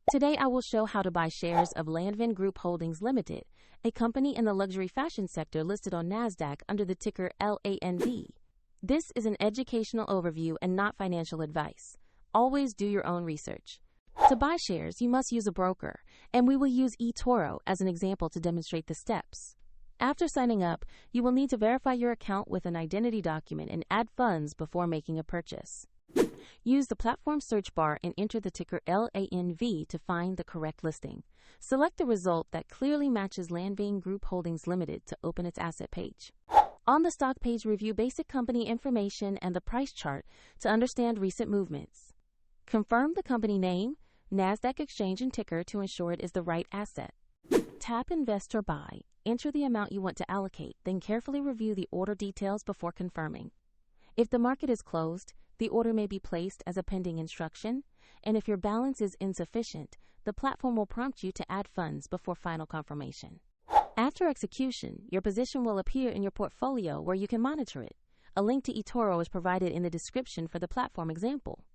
Today I will show how to buy shares of Lanvin Group Holdings Ltd, a company in the luxury fashion sector listed on NASDAQ under the ticker LANV. This is an educational overview and not financial advice. Always do your own research. To buy shares, you must use a broker, and we will use eToro as an example to demonstrate the steps. After signing up, you will need to verify your account with an identity document and add funds before making a purchase. Use the platform search bar and enter the ticker LANV to find the correct listing. Select the result that clearly matches Lanvin Group Holdings Ltd to open its asset page. On the stock page, review basic company information and the price chart to understand recent movements. Confirm the company name, NASDAQ exchange and ticker to ensure it is the right asset. Tap Invest or Buy. Enter the amount you want to allocate, then carefully review the order details before confirming. If the market is closed, the order may be placed as a pending instruction, and if your balance is insufficient, the platform will prompt you to add funds before final confirmation. After execution, your position will appear in your portfolio where you can monitor it. A link to eToro is provided in the description for the platform example.